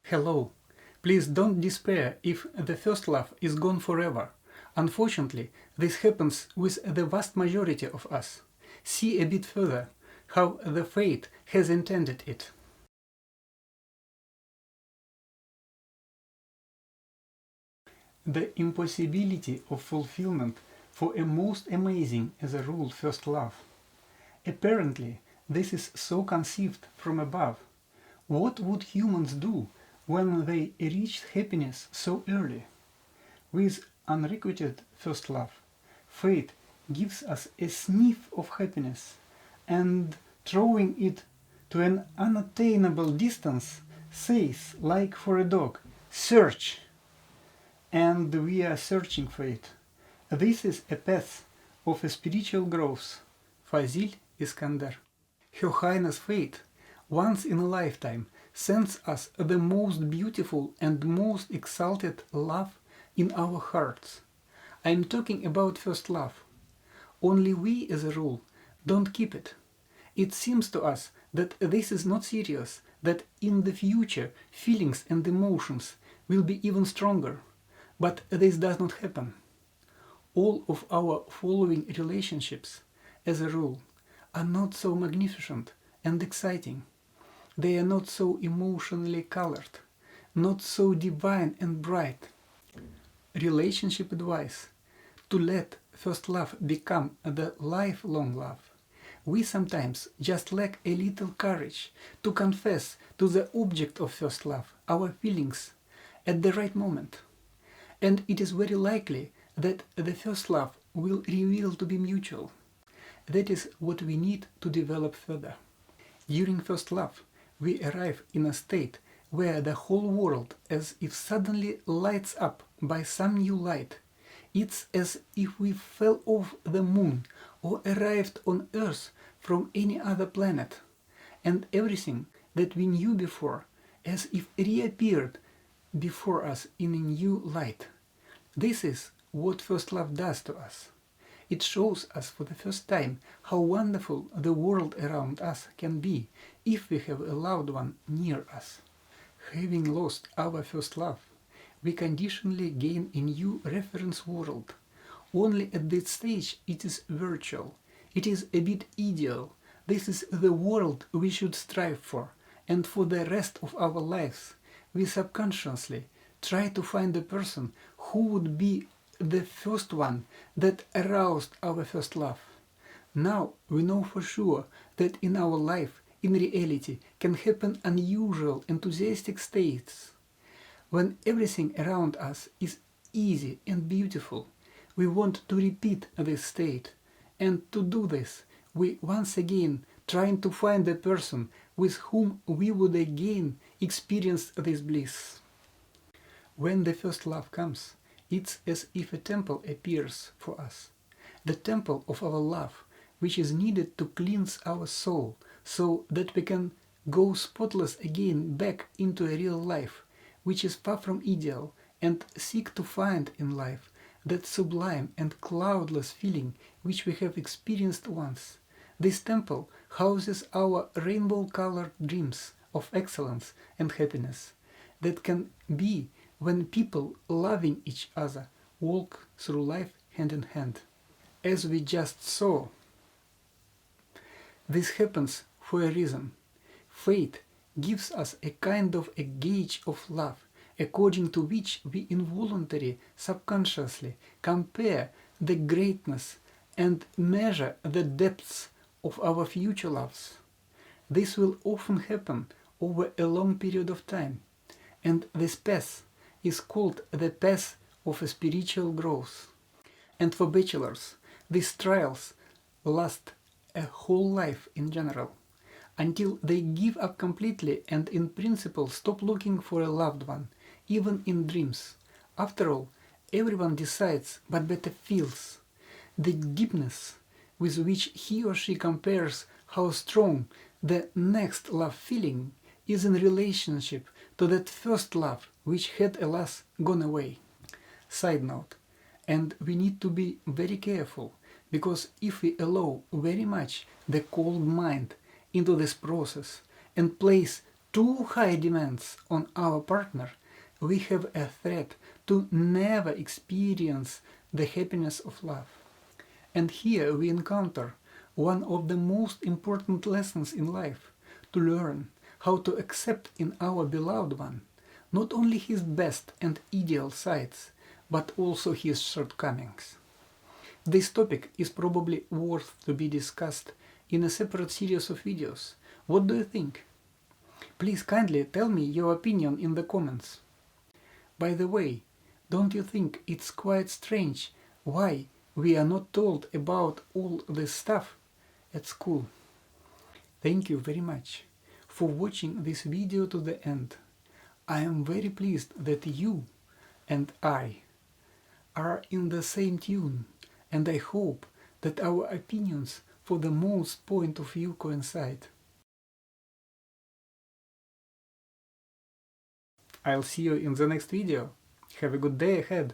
Hello. Please don't despair if the first love is gone forever. Unfortunately, this happens with the vast majority of us. See a bit further how the fate has intended it. The impossibility of fulfillment for a most amazing as a rule first love. Apparently, this is so conceived from above. What would humans do when they reached happiness so early? With unrequited first love, fate gives us a sniff of happiness, and throwing it to an unattainable distance, says, like for a dog, search! And we are searching for it. This is a path of a spiritual growth. Fazil Iskander. Her Highness Fate, once in a lifetime, sends us the most beautiful and most exalted love in our hearts. I am talking about first love. Only we, as a rule, don't keep it. It seems to us that this is not serious, that in the future feelings and emotions will be even stronger. But this does not happen. All of our following relationships, as a rule, are not so magnificent and exciting. They are not so emotionally colored, not so divine and bright. Relationship advice: to let first love become the lifelong love. We sometimes just lack a little courage to confess to the object of first love our feelings at the right moment. And it is very likely that the first love will reveal to be mutual. That is what we need to develop further. During first love, we arrive in a state where the whole world as if suddenly lights up by some new light. It's as if we fell off the moon or arrived on Earth from any other planet, and everything that we knew before as if reappeared before us in a new light. This is what first love does to us. It shows us for the first time how wonderful the world around us can be if we have a loved one near us. Having lost our first love, we conditionally gain a new reference world. Only at this stage it is virtual. It is a bit ideal. This is the world we should strive for, and for the rest of our lives we subconsciously try to find a person who would be the first one that aroused our first love. Now we know for sure that in our life, in reality, can happen unusual enthusiastic states. When everything around us is easy and beautiful, we want to repeat this state, and to do this, we once again trying to find a person with whom we would again experience this bliss. When the first love comes, it's as if a temple appears for us. The temple of our love, which is needed to cleanse our soul, so that we can go spotless again back into a real life, which is far from ideal, and seek to find in life that sublime and cloudless feeling which we have experienced once. This temple houses our rainbow-colored dreams of excellence and happiness that can be when people loving each other walk through life hand in hand. As we just saw, this happens for a reason. Fate gives us a kind of a gauge of love, according to which we involuntarily, subconsciously compare the greatness and measure the depths of our future loves. This will often happen over a long period of time, and this path is called the path of a spiritual growth. And for bachelors, these trials last a whole life in general, until they give up completely and in principle stop looking for a loved one, even in dreams. After all, everyone decides but better feels. The deepness with which he or she compares how strong the next love feeling is in relationship to that first love which had alas gone away. Side note, and we need to be very careful, because if we allow very much the cold mind into this process and place too high demands on our partner, we have a threat to never experience the happiness of love. And here we encounter one of the most important lessons in life, to learn how to accept in our beloved one not only his best and ideal sides, but also his shortcomings. This topic is probably worth to be discussed in a separate series of videos. What do you think? Please kindly tell me your opinion in the comments. By the way, don't you think it's quite strange why we are not told about all this stuff at school? Thank you very much for watching this video to the end. I am very pleased that you and I are in the same tune, and I hope that our opinions for the most point of view coincide. I'll see you in the next video. Have a good day ahead.